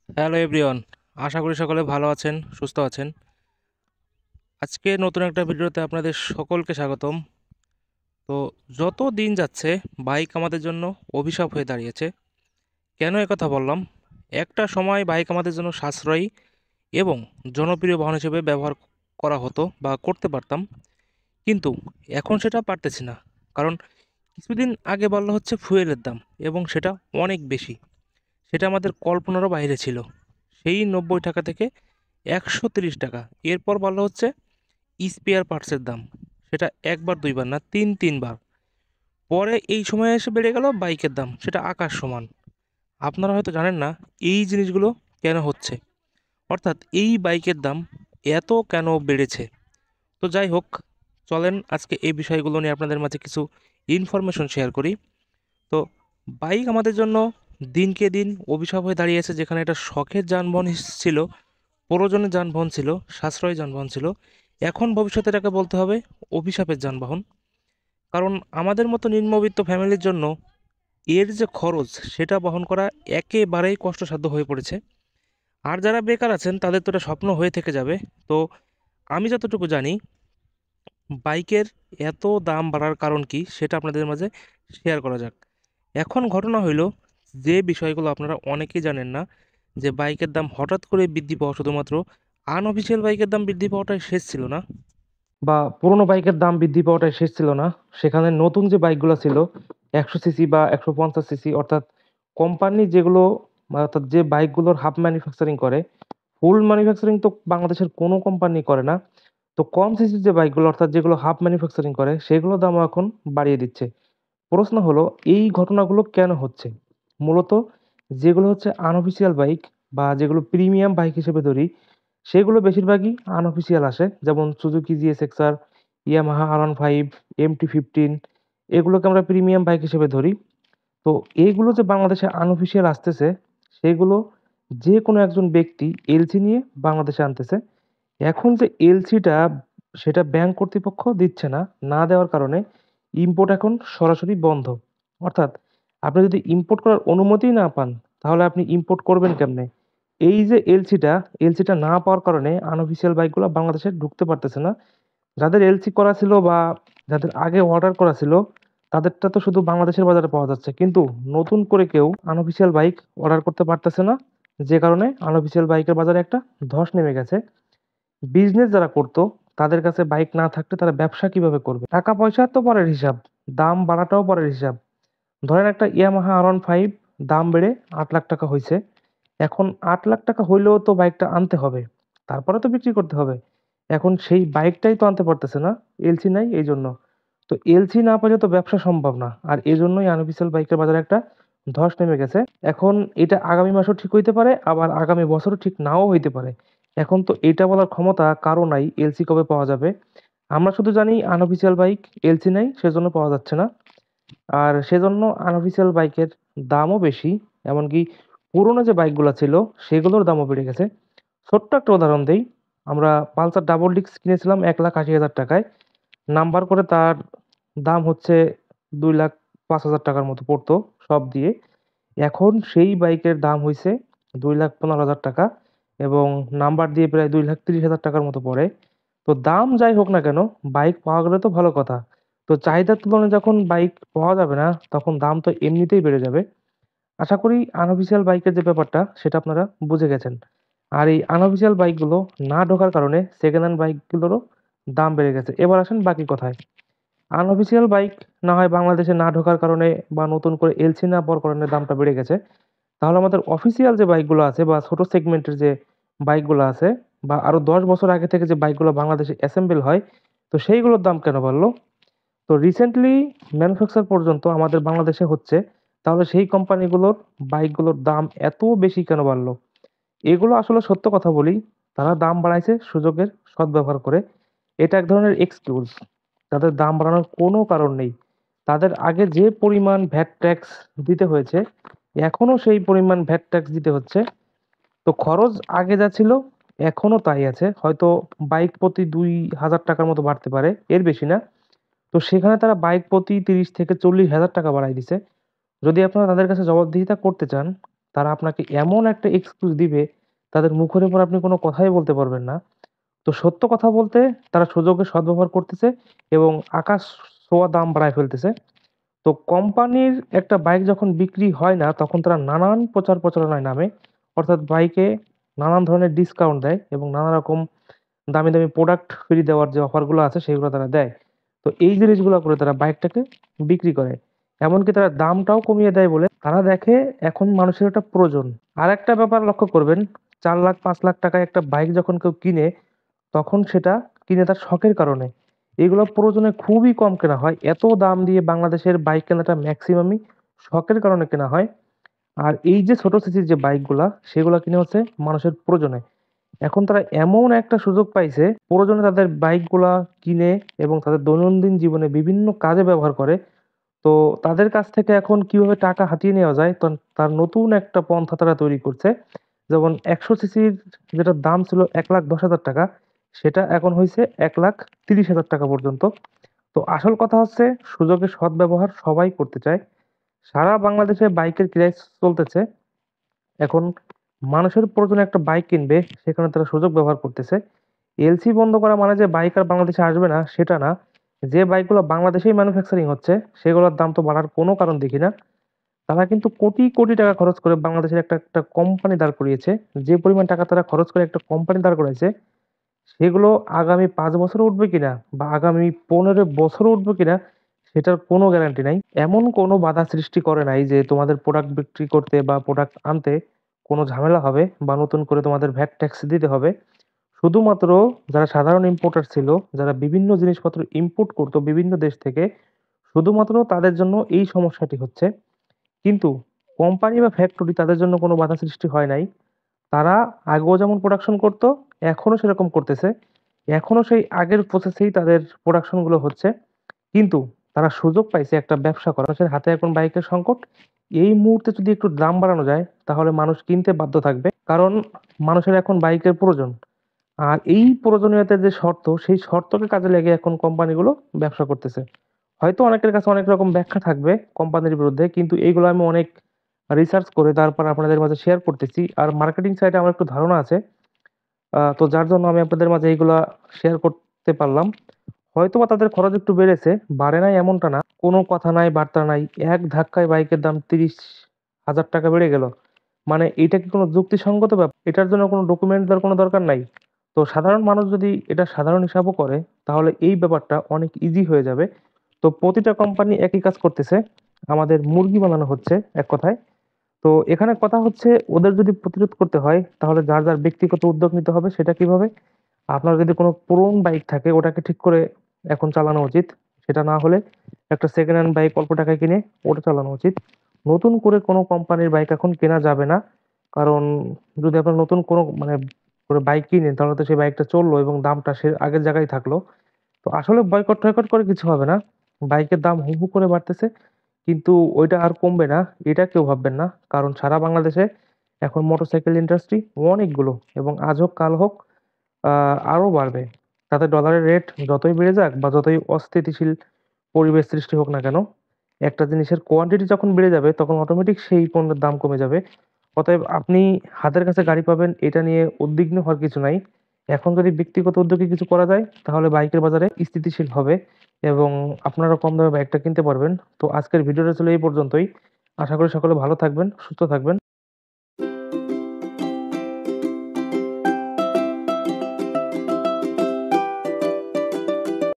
Hello everyone, আশা করি সকলে ভালো আছেন, সুস্থ আছেন। আজকে নতুন একটা ভিডিওতে আপনাদের সকলকে স্বাগতম। তো যত দিন যাচ্ছে বাইক আমাদের জন্য অভিশাপ হয়ে দাঁড়িয়েছে। কেন একথা বললাম? একটা সময় বাইক আমাদের জন্য সাশ্রয়ী এবং জনপ্রিয় বাহন হিসেবে ব্যবহার করা হতো বা করতে পারতাম, কিন্তু এখন সেটা পারতেছি না। কারণ কিছুদিন আগে বলা হচ্ছে ফুয়েলের দাম, এবং সেটা অনেক বেশি। সেটা আমাদের কল্পনারও বাইরে ছিল। সেই 90 টাকা থেকে 130 টাকা। এরপর বলা হচ্ছে স্পেয়ার পার্টসের দাম, সেটা একবার দুইবার না, তিনবার। পরে এই সময়ে এসে বেড়ে গেল বাইকের দাম, সেটা আকাশ সমান। আপনারা হয়তো জানেন না এই জিনিসগুলো কেন হচ্ছে, অর্থাৎ এই বাইকের দাম এত কেন বেড়েছে। তো যাই হোক, চলেন আজকে এই বিষয়গুলো নিয়ে আপনাদের মাঝে কিছু ইনফরমেশন শেয়ার করি। তো বাইক আমাদের জন্য দিনকে দিন অভিশাপ হয়ে দাঁড়িয়েছে। যেখানে এটা শখের যানবাহন ছিল, প্রয়োজনের যানবাহন ছিল, সাশ্রয়ী যানবাহন ছিল, এখন ভবিষ্যতে এটাকে বলতে হবে অভিশাপের যানবাহন। কারণ আমাদের মতো নিম্নবিত্ত ফ্যামিলির জন্য এর যে খরচ, সেটা বহন করা একেবারেই কষ্টসাধ্য হয়ে পড়েছে। আর যারা বেকার আছেন তাদের তো এটা স্বপ্ন হয়ে থেকে যাবে। তো আমি যতটুকু জানি বাইকের এত দাম বাড়ার কারণ কি, সেটা আপনাদের মাঝে শেয়ার করা যাক। এখন ঘটনা হইল, যে বিষয়গুলো আপনারা অনেকেই জানেন না, যে বাইকের দাম হঠাৎ করে বৃদ্ধি পাওয়া শুধুমাত্র আনঅফিসিয়াল বাইকের দাম বৃদ্ধি পাওয়াটাই শেষ ছিল না, বা পুরোনো বাইকের দাম বৃদ্ধি পাওয়াটাই শেষ ছিল না। সেখানে নতুন যে বাইকগুলো ছিল 100 সিসি বা 150 সিসি, অর্থাৎ কোম্পানি যেগুলো, অর্থাৎ যে বাইকগুলোর হাফ ম্যানুফ্যাকচারিং করে, ফুল ম্যানুফ্যাকচারিং তো বাংলাদেশের কোনো কোম্পানি করে না। তো কম সিসির যে বাইকগুলো, অর্থাৎ যেগুলো হাফ ম্যানুফ্যাকচারিং করে, সেগুলোর দামও এখন বাড়িয়ে দিচ্ছে। প্রশ্ন হলো, এই ঘটনাগুলো কেন হচ্ছে? মূলত যেগুলো হচ্ছে আনঅফিসিয়াল বাইক বা যেগুলো প্রিমিয়াম বাইক হিসেবে ধরি, সেগুলো বেশিরভাগই আনঅফিসিয়াল আসে। যেমন Suzuki GSXR, Yamaha R 1 five, MT-15, এগুলোকে আমরা প্রিমিয়াম বাইক হিসেবে ধরি। তো এইগুলো যে বাংলাদেশে আনঅফিসিয়াল আসতেছে, সেগুলো যে কোনো একজন ব্যক্তি এলসি নিয়ে বাংলাদেশে আনতেছে। এখন যে এলসিটা, সেটা ব্যাংক কর্তৃপক্ষ দিচ্ছে না। না দেওয়ার কারণে ইম্পোর্ট এখন সরাসরি বন্ধ। অর্থাৎ আপনি যদি ইম্পোর্ট করার অনুমতিই না পান, তাহলে আপনি ইম্পোর্ট করবেন কেমনে? এই যে এলসিটা না পাওয়ার কারণে আনঅফিসিয়াল বাইকগুলা বাংলাদেশে ঢুকতে পারতেছে না। যাদের এলসি করা ছিল বা যাদের আগে অর্ডার করা ছিল, তাদেরটা তো শুধু বাংলাদেশের বাজারে পাওয়া যাচ্ছে। কিন্তু নতুন করে কেউ আনঅফিসিয়াল বাইক অর্ডার করতে পারতেছে না। যে কারণে আনঅফিসিয়াল বাইকের বাজারে একটা ধস নেমে গেছে। বিজনেস যারা করতো, তাদের কাছে বাইক না থাকলে তারা ব্যবসা কিভাবে করবে? টাকা পয়সা তো পরের হিসাব, দাম বাড়াটাও পরের হিসাব। ধরেন একটা ইয়ামাহা আর 1 ফাইভ দাম বেড়ে 8 লাখ টাকা হয়েছে। এখন 8 লাখ টাকা হইলেও তো বাইকটা আনতে হবে, তারপরে তো বিক্রি করতে হবে। এখন সেই বাইকটাই তো আনতে পারতেছে না, এলসি নাই এই জন্য। তো এলসি না পেলে তো ব্যবসা সম্ভব না, আর এজন্যই আনঅফিসিয়াল বাইকের বাজারে একটা ধস নেমে গেছে। এখন এটা আগামী মাসেও ঠিক হইতে পারে, আবার আগামী বছরও ঠিক নাও হইতে পারে। এখন তো এটা বলার ক্ষমতা কারো নাই এলসি কবে পাওয়া যাবে। আমরা শুধু জানি আনঅফিসিয়াল বাইক এলসি নাই, সেজন্য পাওয়া যাচ্ছে না। আর সেজন্য আনঅফিসিয়াল বাইকের দামও বেশি। এমনকি পুরোনো যে বাইকগুলা ছিল, সেগুলোর দামও বেড়ে গেছে। ছোট্ট একটা উদাহরণ দেই। আমরা পালসার ডাবল ডিস্ক কিনেছিলাম 1,80,000 টাকায়। নাম্বার করে তার দাম হচ্ছে 2,05,000 টাকার মতো পড়তো সব দিয়ে। এখন সেই বাইকের দাম হইছে 2,15,000 টাকা, এবং নাম্বার দিয়ে প্রায় 2,30,000 টাকার মতো পড়ে। তো দাম যাই হোক না কেন, বাইক পাওয়া গেলে তো ভালো কথা। তো চাহিদার তুলনায় যখন বাইক পাওয়া যাবে না, তখন দাম তো এমনিতেই বেড়ে যাবে। আশা করি আনঅফিসিয়াল বাইকের যে ব্যাপারটা, সেটা আপনারা বুঝে গেছেন। আর এই আনঅফিসিয়াল বাইকগুলো না ঢোকার কারণে সেকেন্ড হ্যান্ড বাইকগুলোরও দাম বেড়ে গেছে। এবার আসেন বাকি কথায়। আনঅফিসিয়াল বাইক না হয় বাংলাদেশে না ঢোকার কারণে বা নতুন করে এলসি না পাওয়ার কারণে দামটা বেড়ে গেছে। তাহলে আমাদের অফিসিয়াল যে বাইকগুলো আছে বা ছোট সেগমেন্টের যে বাইকগুলো আছে, বা আরো ১০ বছর আগে থেকে যে বাইকগুলো বাংলাদেশে অ্যাসেম্বল হয়, তো সেইগুলোর দাম কেন বাড়লো? তো রিসেন্টলি ম্যানুফ্যাকচার পর্যন্ত আমাদের বাংলাদেশে হচ্ছে, তাহলে সেই কোম্পানিগুলোর বাইকগুলোর দাম এত বেশি কেন বাড়লো? এগুলো আসলে সত্য কথা বলি, তারা দাম বাড়াইছে সুযোগের সদ্ব্যবহার করে। এটা এক ধরনের এক্সকিউজ। তাদের দাম বাড়ানোর কোনো কারণ নেই। তাদের আগে যে পরিমাণ ভ্যাট ট্যাক্স দিতে হয়েছে, এখনো সেই পরিমাণ ভ্যাট ট্যাক্স দিতে হচ্ছে। তো খরচ আগে যা ছিল, এখনো তাই আছে। হয়তো বাইক প্রতি ২,০০০ টাকার মতো বাড়তে পারে, এর বেশি না। তো সেখানে তারা বাইক প্রতি ৩০ থেকে ৪০,০০০ টাকা বাড়ায় দিছে। যদি আপনারা তাদের কাছে জবাবদিহিতা করতে চান, তারা আপনাকে এমন একটা এক্সকিউজ দিবে, তাদের মুখের উপর আপনি কোনো কথাই বলতে পারবেন না। তো সত্য কথা বলতে তারা সুযোগের সদ্ব্যবহার করতেছে এবং আকাশ ছোঁয়া দাম বাড়ায় ফেলতেছে। তো কোম্পানির একটা বাইক যখন বিক্রি হয় না, তখন তারা নানান প্রচার প্রচারণায় নামে। অর্থাৎ বাইকে নানান ধরনের ডিসকাউন্ট দেয় এবং নানা রকম দামি, দামি প্রোডাক্ট ফ্রি দেওয়ার যে অফারগুলো আছে সেগুলো তারা দেয়। তো এই জিনিসগুলা করে তারা বাইকটাকে বিক্রি করে। এমনকি তারা দামটাও কমিয়ে দেয় বলে তারা দেখে এখন মানুষের ওটা প্রয়োজন। আরেকটা ব্যাপার লক্ষ্য করবেন, ৪,০০,০০০ ৫,০০,০০০ টাকায় একটা বাইক যখন কেউ কিনে, তখন সেটা কিনে তার শখের কারণে। এগুলো প্রয়োজনে খুবই কম কেনা হয়। এত দাম দিয়ে বাংলাদেশের বাইক কেনাটা মেক্সিমামই শখের কারণে কেনা হয়। আর এই যে ছোট সিসির যে বাইকগুলা, সেগুলা কিনে হচ্ছে মানুষের প্রয়োজনে। এখন তারা এমন একটা সুযোগ পাইছে, প্রয়োজনে তাদের বাইকগুলা কিনে এবং তাদের দৈনন্দিন জীবনে বিভিন্ন কাজে ব্যবহার করে। তো তাদের কাছ থেকে এখন কিভাবে টাকা হাতিয়ে নেওয়া যায়, তার নতুন একটা পন্থা তারা তৈরি করছে। যেমন ১০০ সিসির যেটার দাম ছিল ৳১,১০,০০০, সেটা এখন হইছে ৳১,৩০,০০০ পর্যন্ত। তো আসল কথা হচ্ছে সুযোগের সদ্ব্যবহার সবাই করতে চায়। সারা বাংলাদেশে বাইকের ক্রেজ চলতেছে। এখন মানুষের প্রয়োজনে একটা বাইক কিনবে, সেখানে তারা সুযোগ ব্যবহার করতেছে। এলসি বন্ধ করা মানে যে বাইক আর বাংলাদেশে আসবে না, সেটা না। যে বাইকগুলো বাংলাদেশেই ম্যানুফ্যাকচারিং হচ্ছে, সেগুলোর দাম তো বাড়ার কোনো কারণ দেখি না। তারা কিন্তু কোটি, কোটি টাকা খরচ করে বাংলাদেশের একটা কোম্পানি দাঁড় করিয়েছে। যে পরিমাণ টাকা তারা খরচ করে একটা কোম্পানি দাঁড় করাইছে, সেগুলো আগামী ৫ বছরে উঠবে কিনা বা আগামী ১৫ বছরে উঠবে কিনা, সেটার কোনো গ্যারান্টি নাই। এমন কোনো বাধা সৃষ্টি করে নাই যে তোমাদের প্রোডাক্ট বিক্রি করতে বা প্রোডাক্ট আনতে কোনো ঝামেলা হবে বা নতুন করে তোমাদের ভ্যাট ট্যাক্স দিতে হবে। শুধুমাত্র যারা সাধারণ ইম্পোর্টার ছিল, যারা বিভিন্ন জিনিসপত্র ইম্পোর্ট করত বিভিন্ন দেশ থেকে, শুধুমাত্র তাদের জন্য এই সমস্যাটি হচ্ছে। কিন্তু কোম্পানি বা ফ্যাক্টরি তাদের জন্য কোনো বাধা সৃষ্টি হয় নাই। তারা আগেও যেমন প্রোডাকশন করত, এখনো সেরকম করতেছে। এখনো সেই আগের প্রসেসেই তাদের প্রোডাকশন গুলো হচ্ছে। কিন্তু তারা সুযোগ পাইছে একটা ব্যবসা করার। মানুষের হাতে এখন বাইকের সংকট। এই মুহূর্তে যদি একটু দাম বাড়ানো যায়, তাহলে মানুষ কিনতে বাধ্য থাকবে। কারণ মানুষের এখন বাইকের প্রয়োজন। আর এই প্রয়োজনীয়তার যে শর্ত, সেই শর্তকে কাজে লাগিয়ে এখন কোম্পানিগুলো ব্যবসা করতেছে। হয়তো অনেকের কাছে অনেক রকম ব্যাখ্যা থাকবে কোম্পানির বিরুদ্ধে, কিন্তু এইগুলো আমি অনেক রিসার্চ করে তারপর আপনাদের মাঝে শেয়ার করতেছি। আর মার্কেটিং সাইডে আমার একটু ধারণা আছে। তো যার জন্য আমি আপনাদের মাঝে এইগুলা শেয়ার করতে পারলাম। হয়তোবা তাদের খরচ একটু বেড়েছে, বাড়ে নাই এমনটা না। কোনো কথা নাই, বার্তা নাই। এক ধাক্কায় বাইকের দাম ৳৩০,০০০ বেড়ে গেল। মানে এইটা কি কোনো যুক্তিসঙ্গত ব্যাপার? এটার জন্য কোনো ডকুমেন্ট দেওয়ার কোনো দরকার নাই। তো সাধারণ মানুষ যদি এটা সাধারণ হিসাবও করে, তাহলে এই ব্যাপারটা অনেক ইজি হয়ে যাবে। তো প্রতিটা কোম্পানি একই কাজ করতেছে। আমাদের মুরগি বানানো হচ্ছে এক কথায়। তো এখানে কথা হচ্ছে ওদের যদি প্রতিরোধ করতে হয়, তাহলে যার, যার ব্যক্তিগত উদ্যোগ নিতে হবে। সেটা কিভাবে? আপনার যদি কোনো পুরনো বাইক থাকে, ওটাকে ঠিক করে এখন চালানো উচিত। সেটা না হলে একটা সেকেন্ড হ্যান্ড বাইক অল্প টাকায় কিনে ওটা চালানো উচিত। নতুন করে কোনো কোম্পানির বাইক এখন কেনা যাবে না। কারণ যদি আপনার নতুন কোনো মানে করে বাইক কিনেন, তাহলে তো সেই বাইকটা চললো এবং দামটা সে আগের জায়গায় থাকলো। তো আসলে বয়কট-টয়কট করে কিছু হবে না। বাইকের দাম হু, হু করে বাড়তেছে। কিন্তু ওইটা আর কমবে না, এটা কেউ ভাববেন না। কারণ সারা বাংলাদেশে এখন মোটরসাইকেল ইন্ডাস্ট্রি অনেকগুলো এবং আজ হোক কাল হোক আ আরো বাড়বে। তাতে ডলারের রেট যতই বেড়ে যাক বা যতই অস্থিতিশীল পরিবেশ সৃষ্টি হোক না কেন, একটা জিনিসের কোয়ান্টিটি যখন বেড়ে যাবে তখন অটোমেটিক সেই পণ্যের দাম কমে যাবে। অতএব আপনি হাতের কাছে গাড়ি পাবেন এটা নিয়ে উদ্বিগ্ন হওয়ার কিছু নাই। এখন যদি ব্যক্তিগত উদ্যোগে কিছু করা যায়, তাহলে বাইকের বাজারে স্থিতিশীল হবে এবং আপনারা কম দামে বাইকটা কিনতে পারবেন। তো আজকের ভিডিওটা ছিল এই পর্যন্তই। আশা করি সকলে ভালো থাকবেন, সুস্থ থাকবেন।